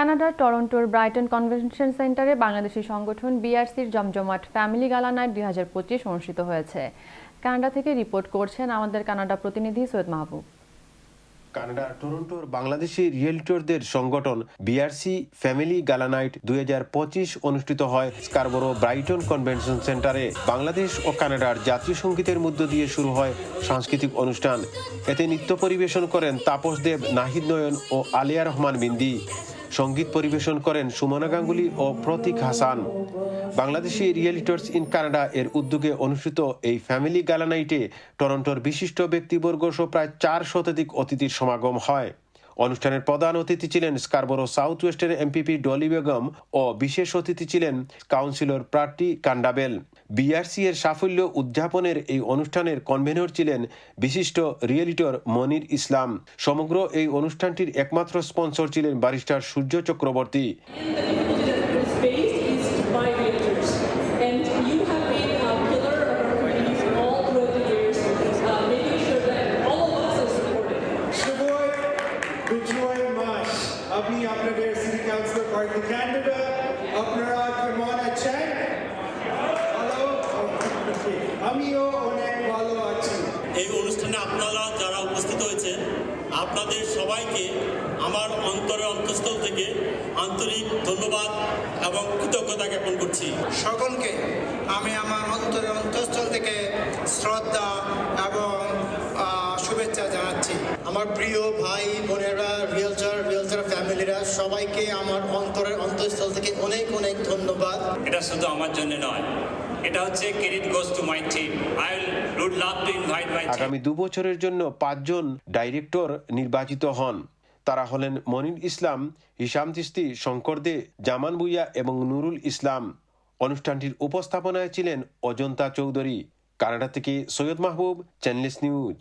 কানাডার টরন্টোর Brighton convention সেন্টারে বাংলাদেশি সংগঠন বিআরসির জমজমাট ফ্যামিলি গালা নাইট 2025 অনুষ্ঠিত হয়েছে। কানাডা থেকে রিপোর্ট করছেন আমাদের কানাডা প্রতিনিধি সৈয়দ মাহবুব। কানাডার টরন্টোর বাংলাদেশি রিয়েলটরদের সংগঠন বিআরসি ফ্যামিলি গালা নাইট 2025 অনুষ্ঠিত হয় স্কারবোরো ব্রাইটন কনভেনশন সেন্টারে। বাংলাদেশ ও কানাডার জাতীয় সঙ্গীতের মধ্য দিয়ে শুরু হয় সাংস্কৃতিক অনুষ্ঠান। এতে নৃত্য পরিবেশন করেন তাপস দেব, নাহিদ নয়ন ও আলিয়া রহমান বিন্দি। সঙ্গীত পরিবেশন করেন সুমনা গাঙ্গুলি ও প্রতীক হাসান। বাংলাদেশি রিয়েলিটর্স ইন কানাডা এর উদ্যোগে অনুষ্ঠিত এই ফ্যামিলি গালা নাইটে টরন্টোর বিশিষ্ট ব্যক্তিবর্গ সহ প্রায় 4 শতাধিক অতিথির সমাগম হয়। অনুষ্ঠানের প্রধান অতিথি ছিলেন স্কারবোরো সাউথ ওয়েস্টের এমপিপি ডলি বেগম ও বিশেষ অতিথি ছিলেন কাউন্সিলর প্রার্থী কান্ডাবেল। বিআরসি এর সাফল্য উদযাপনের এই অনুষ্ঠানের কনভেনর ছিলেন বিশিষ্ট রিয়েলিটর মনির ইসলাম। সমগ্র এই অনুষ্ঠানটির একমাত্র স্পন্সর ছিলেন ব্যারিস্টার সূর্য চক্রবর্তী। আমি আপনাদের সিটি কাউন্সিলর পার্টি ক্যান্ডিডেট, আপনারা কেমন আছেন? ভালো? আমিও অনেক ভালো আছি। এই অনুষ্ঠানে আপনারা যারা উপস্থিত হয়েছেন আপনাদের সবাইকে আমার অন্তরের অন্তঃস্থল থেকে আন্তরিক ধন্যবাদ এবং কৃতজ্ঞতা জ্ঞাপন করছি। সকলকে আমি আমার অন্তরের অন্তঃস্থল থেকে শ্রদ্ধা এবং শুভেচ্ছা জানাচ্ছি। আমার প্রিয় ভাই বোনেরা, রিয়েলটর ফ্যামিলিরা, সবাইকে আমার অন্তরের অন্তঃস্থল থেকে অনেক অনেক ধন্যবাদ। এটা শুধু আমার জন্য নয়, এটা হচ্ছে credit goes to my team. I would love to invite my team. আগামী 2 বছরের জন্য 5 জন ডাইরেক্টর নির্বাচিত হন। তারা হলেন মনির ইসলাম, হিশাম চিশতি, শঙ্কর দে, জামান ভুইয়া এবং নুরুল ইসলাম। অনুষ্ঠানটির উপস্থাপনায় ছিলেন অজন্তা চৌধুরী। কানাডা থেকে সৈয়দ মাহবুব, চ্যানেলস নিউজ।